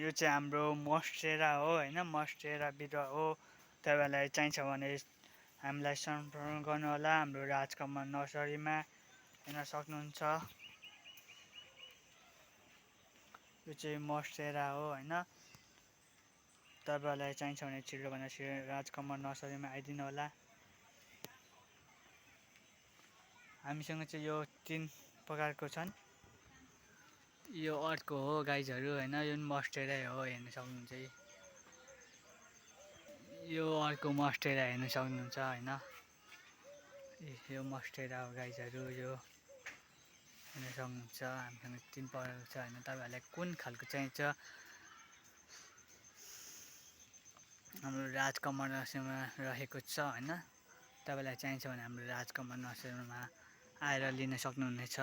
यो चाहिँ हाम्रो मोन्स्टेरा हो होइन, मोन्स्टेरा बिरुवा हो। तपाईँहरूलाई चाहिन्छ भने हामीलाई सम्पर्क गर्नुहोला हाम्रो राजकमल नर्सरीमा, हेर्न सक्नुहुन्छ। यो चाहिँ मोन्स्टेरा हो होइन। तपाईँहरूलाई चाहिन्छ भने छिटोभन्दा छिटो राजकमल नर्सरीमा आइदिनु होला। हामीसँग चाहिँ यो 3 प्रकारको छन्। यो अर्को हो गाइजहरू होइन, यो मोन्स्टेरै हो, हेर्न सक्नुहुन्छ। यो अर्को मोन्स्टेरा हेर्न सक्नुहुन्छ होइन। यो मोन्स्टेरा हो गाइजहरू, यो हेर्न सक्नुहुन्छ। हामीसँग 3 प्रकारको छ होइन। तपाईँहरूलाई कुन खालको चाहिन्छ हाम्रो राजकमल नर्सरीमा रहेको छ होइन। तपाईँलाई चाहिन्छ भने हाम्रो राजकमल नर्सरीमा आएर लिन सक्नुहुनेछ।